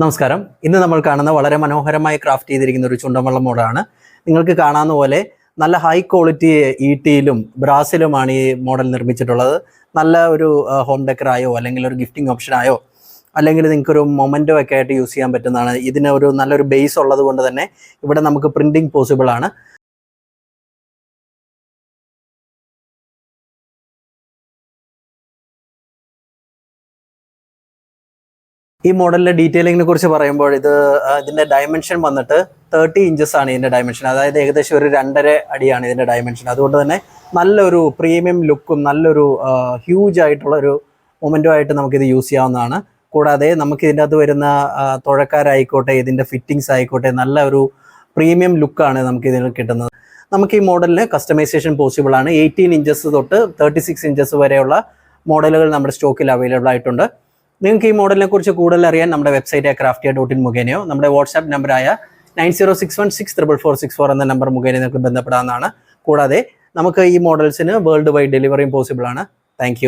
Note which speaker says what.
Speaker 1: നമസ്കാരം. ഇന്ന് നമ്മൾ കാണുന്ന വളരെ മനോഹരമായി ക്രാഫ്റ്റ് ചെയ്തിരിക്കുന്ന ഒരു ചുണ്ടൻവള്ളം മോഡലാണ്. നിങ്ങൾക്ക് കാണാവുന്ന പോലെ നല്ല ഹൈ ക്വാളിറ്റി ഈട്ടിയിലും ബ്രാസിലുമാണ് ഈ മോഡൽ നിർമ്മിച്ചിട്ടുള്ളത്. നല്ല ഒരു ഹോം ഡെക്കറായോ അല്ലെങ്കിൽ ഒരു ഗിഫ്റ്റിംഗ് ഓപ്ഷനായോ അല്ലെങ്കിൽ നിങ്ങൾക്കൊരു മൊമെൻറ്റോ ഒക്കെ ആയിട്ട് യൂസ് ചെയ്യാൻ പറ്റുന്നതാണ്. ഇതിന് ഒരു നല്ലൊരു ബേസ് ഉള്ളത് കൊണ്ട് തന്നെ ഇവിടെ നമുക്ക് പ്രിൻറ്റിങ് പോസിബിൾ ആണ്. ഈ മോഡലിൻ്റെ ഡീറ്റെയിലിങ്ങിനെ കുറിച്ച് പറയുമ്പോൾ ഇതിൻ്റെ ഡയമെൻഷൻ വന്നിട്ട് 30 ഇഞ്ചസ് ആണ് ഇതിൻ്റെ ഡയമെൻഷൻ. അതായത് ഏകദേശം ഒരു 2.5 അടിയാണ് ഇതിൻ്റെ ഡയമെൻഷൻ. അതുകൊണ്ട് തന്നെ നല്ലൊരു പ്രീമിയം ലുക്കും നല്ലൊരു ഹ്യൂജ് ആയിട്ടുള്ളൊരു മൊമെൻറ്റോ ആയിട്ട് നമുക്കിത് യൂസ് ചെയ്യാവുന്നതാണ്. കൂടാതെ നമുക്ക് ഇതിൻ്റെ അകത്ത് വരുന്ന തുഴക്കാരായിക്കോട്ടെ, ഇതിൻ്റെ ഫിറ്റിങ്സ് ആയിക്കോട്ടെ, നല്ല ഒരു പ്രീമിയം ലുക്കാണ് നമുക്ക് ഇതിൽ കിട്ടുന്നത്. നമുക്ക് ഈ മോഡലിന് കസ്റ്റമൈസേഷൻ പോസിബിൾ ആണ്. 18 ഇഞ്ചസ് തൊട്ട് 36 ഇഞ്ചസ് വരെയുള്ള മോഡലുകൾ നമ്മുടെ സ്റ്റോക്കിൽ അവൈലബിൾ ആയിട്ടുണ്ട്. നിങ്ങൾക്ക് ഈ മോഡലിനെ കുറിച്ച് കൂടുതൽ അറിയാൻ നമ്മുടെ വെബ്സൈറ്റ് craftia.in മുഖേനയോ നമ്മുടെ വാട്സാപ്പ് നമ്പറായ 9061644464 എന്ന നമ്പർ മുഖേന നിങ്ങൾക്ക് ബന്ധപ്പെടാവുന്നതാണ്. കൂടാതെ നമുക്ക് ഈ മോഡൽസിന് വേൾഡ് വൈഡ് ഡെലിവറിയും പോസിബിൾ ആണ്. താങ്ക്